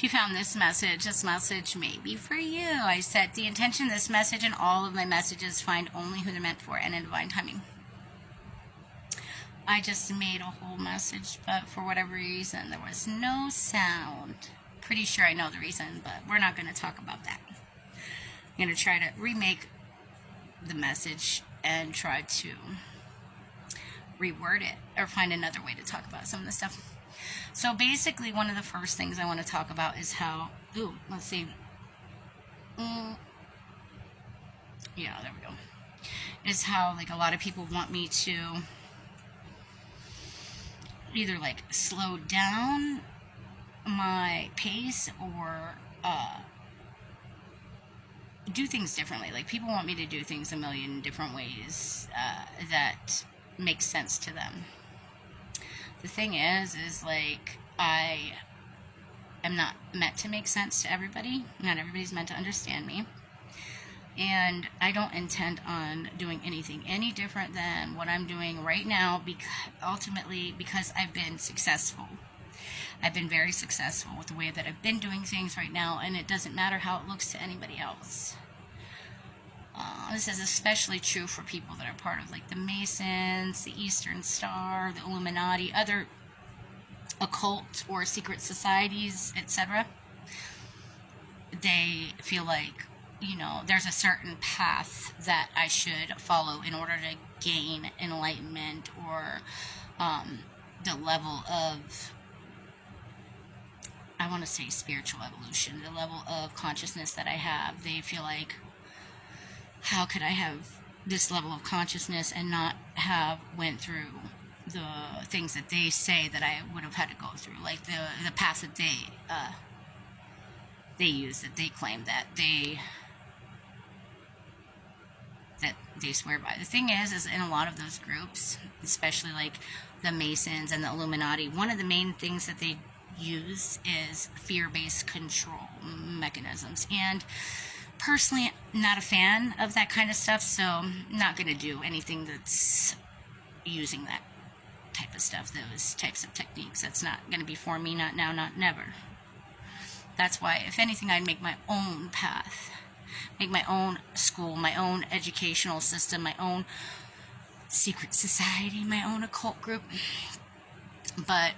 If you found this message may be for you. I set the intention, this message and all of my messages find only who they're meant for and in divine timing. I just made a whole message, but for whatever reason, there was no sound. Pretty sure I know the reason, but we're not going to talk about that. I'm going to try to remake the message and try to reword it or find another way to talk about some of the stuff. So basically, one of the first things I want to talk about is how, let's see. Yeah, there we go. Is how, like, a lot of people want me to either, like, slow down my pace or do things differently. Like, people want me to do things a million different ways that make sense to them. The thing is like, I am not meant to make sense to everybody. Not everybody's meant to understand me. And I don't intend on doing anything any different than what I'm doing right now, because I've been successful. I've been very successful with the way that I've been doing things right now, and it doesn't matter how it looks to anybody else. This is especially true for people that are part of, like, the Masons, the Eastern Star, the Illuminati, other occult or secret societies, etc. They feel like, there's a certain path that I should follow in order to gain enlightenment or the level of, I want to say spiritual evolution, the level of consciousness that I have. They feel like, how could I have this level of consciousness and not have went through the things that they say that I would have had to go through, like the path that they use, that they claim that they swear by. The thing is in a lot of those groups, especially like the Masons and the Illuminati, one of the main things that they use is fear-based control mechanisms. And personally, not a fan of that kind of stuff, so I'm not going to do anything that's using that type of stuff, those types of techniques. That's not going to be for me, not now, not never. That's why, if anything, I'd make my own path, make my own school, my own educational system, my own secret society, my own occult group. But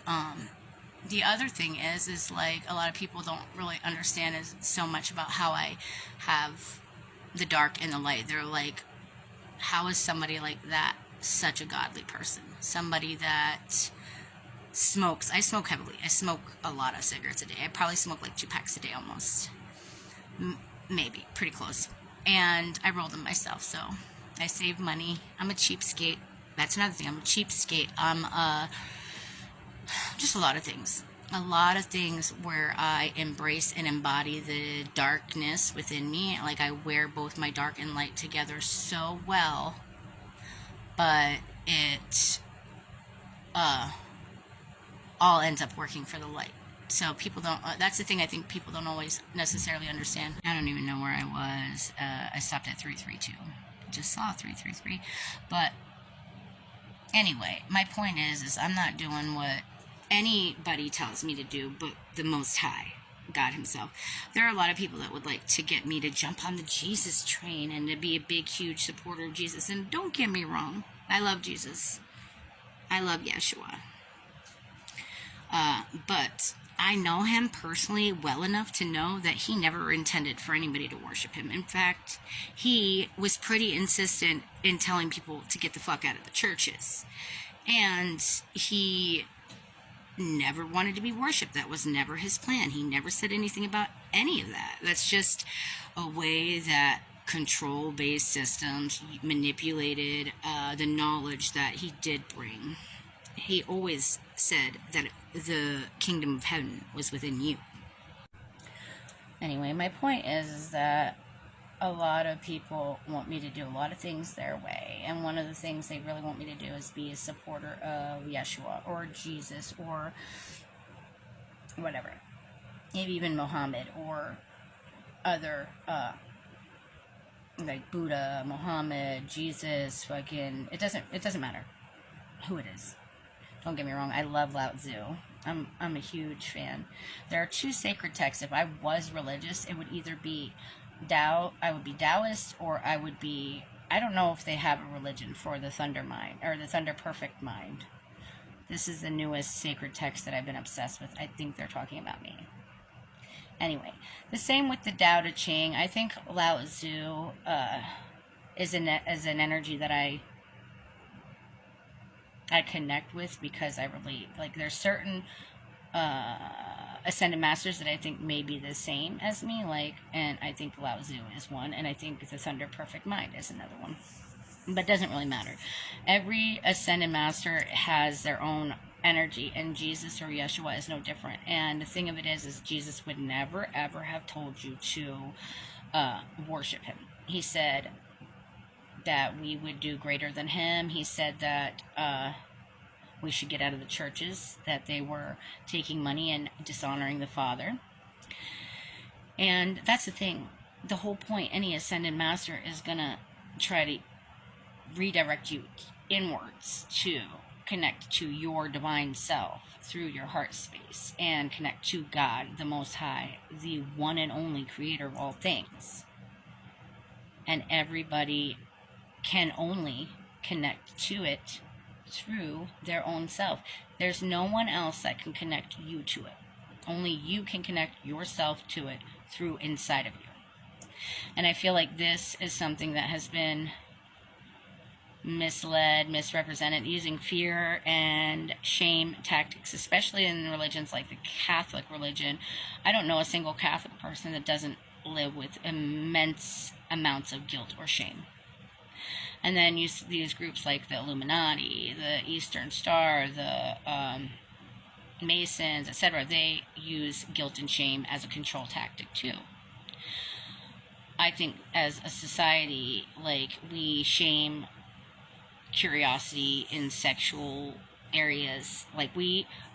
the other thing is like, a lot of people don't really understand so much about how I have the dark and the light. They're like, how is somebody like that such a godly person? Somebody that smokes. I smoke heavily. I smoke a lot of cigarettes a day. I probably smoke like 2 packs a day almost. Maybe. Pretty close. And I roll them myself, so I save money. I'm a cheapskate. That's another thing. I'm a cheapskate. I'm just a lot of things. A lot of things where I embrace and embody the darkness within me. Like, I wear both my dark and light together so well, but it all ends up working for the light. So people don't, that's the thing I think people don't always necessarily understand. I don't even know where I was. I stopped at 332. Just saw 333. But anyway, my point is I'm not doing what anybody tells me to do but the Most High, God himself. There are a lot of people that would like to get me to jump on the Jesus train and to be a big, huge supporter of Jesus. And don't get me wrong, I love Jesus. I love Yeshua. But I know him personally well enough to know that he never intended for anybody to worship him. In fact, he was pretty insistent in telling people to get the fuck out of the churches. And he never wanted to be worshipped. That was never his plan. He never said anything about any of that. That's just a way that control-based systems manipulated the knowledge that he did bring. He always said that the kingdom of heaven was within you. Anyway, my point is that a lot of people want me to do a lot of things their way, and one of the things they really want me to do is be a supporter of Yeshua or Jesus or whatever, maybe even Muhammad or other like Buddha, Muhammad, Jesus, fucking, it doesn't matter who it is. Don't get me wrong, I love Lao Tzu. I'm a huge fan. There are two sacred texts. If I was religious, it would either be I would be Taoist, or I would be, I don't know if they have a religion for the Thunder Mind, or the Thunder Perfect Mind. This is the newest sacred text that I've been obsessed with. I think they're talking about me. Anyway, the same with the Tao Te Ching. I think Lao Tzu is an energy that I connect with, because I relate. Like, there's certain ascended masters that I think may be the same as me, like, and I think Lao Tzu is one, and I think the Thunder Perfect Mind is another one. But it doesn't really matter. Every ascended master has their own energy, and Jesus or Yeshua is no different. And the thing of it is Jesus would never ever have told you to worship him. He said that we would do greater than him. He said that we should get out of the churches, that they were taking money and dishonoring the Father. And that's the thing. The whole point, any ascended master is going to try to redirect you inwards to connect to your divine self through your heart space, and connect to God, the Most High, the one and only creator of all things. And everybody can only connect to it through their own self. There's no one else that can connect you to it. Only you can connect yourself to it through inside of you. And I feel like this is something that has been misled, misrepresented, using fear and shame tactics, especially in religions like the Catholic religion. I don't know a single Catholic person that doesn't live with immense amounts of guilt or shame. And then these groups like the Illuminati, the Eastern Star, the Masons, etc., they use guilt and shame as a control tactic too. I think as a society, like, we shame curiosity in sexual areas. Like,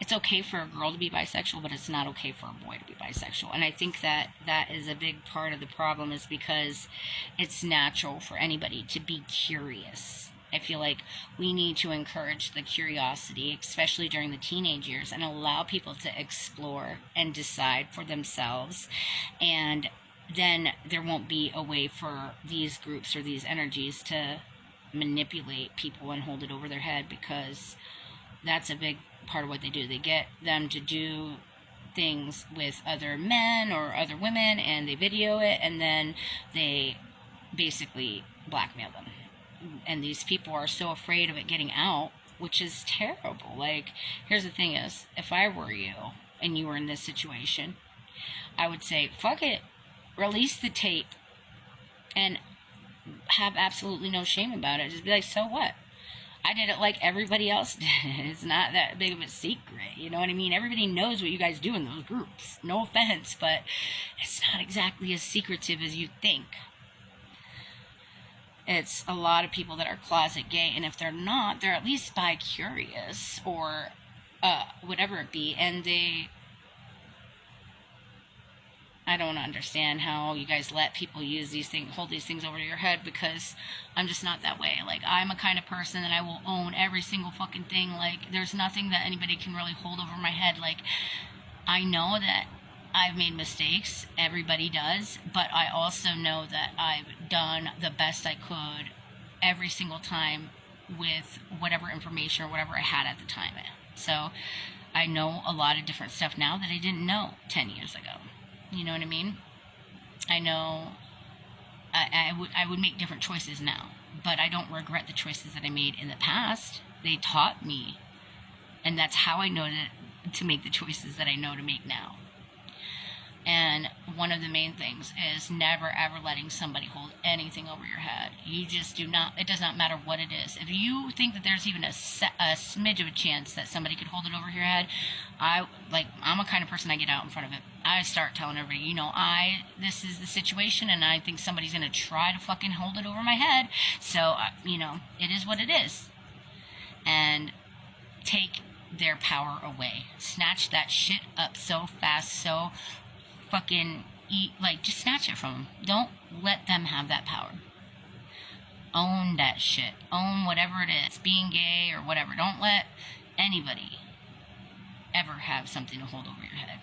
it's okay for a girl to be bisexual, but it's not okay for a boy to be bisexual. And I think that is a big part of the problem, is because it's natural for anybody to be curious. I feel like we need to encourage the curiosity, especially during the teenage years, and allow people to explore and decide for themselves. And then there won't be a way for these groups or these energies to manipulate people and hold it over their head, because that's a big part of what they do. They get them to do things with other men or other women, and they video it, and then they basically blackmail them. And these people are so afraid of it getting out, which is terrible. Like, here's the thing is, if I were you and you were in this situation, I would say, fuck it, release the tape, and have absolutely no shame about it. Just be like, so what? I did it like everybody else did. It's not that big of a secret. You know what I mean? Everybody knows what you guys do in those groups. No offense, but it's not exactly as secretive as you think. It's a lot of people that are closet gay, and if they're not, they're at least bi-curious or whatever it be, and I don't understand how you guys let people use these things, hold these things over your head, because I'm just not that way. Like, I'm a kind of person that I will own every single fucking thing. Like, there's nothing that anybody can really hold over my head. Like, I know that I've made mistakes. Everybody does. But I also know that I've done the best I could every single time with whatever information or whatever I had at the time. So I know a lot of different stuff now that I didn't know 10 years ago. You know what I mean? I know I would make different choices now, but I don't regret the choices that I made in the past. They taught me, and that's how I know to make the choices that I know to make now. And one of the main things is never ever letting somebody hold anything over your head. You just do not, it does not matter what it is. If you think that there's even a smidge of a chance that somebody could hold it over your head, I'm a kind of person, I get out in front of it. I start telling everybody, this is the situation, and I think somebody's going to try to fucking hold it over my head. So, it is what it is. And take their power away. Snatch that shit up so fast, so fucking just snatch it from them. Don't let them have that power. Own that shit. Own whatever it is, being gay or whatever. Don't let anybody ever have something to hold over your head.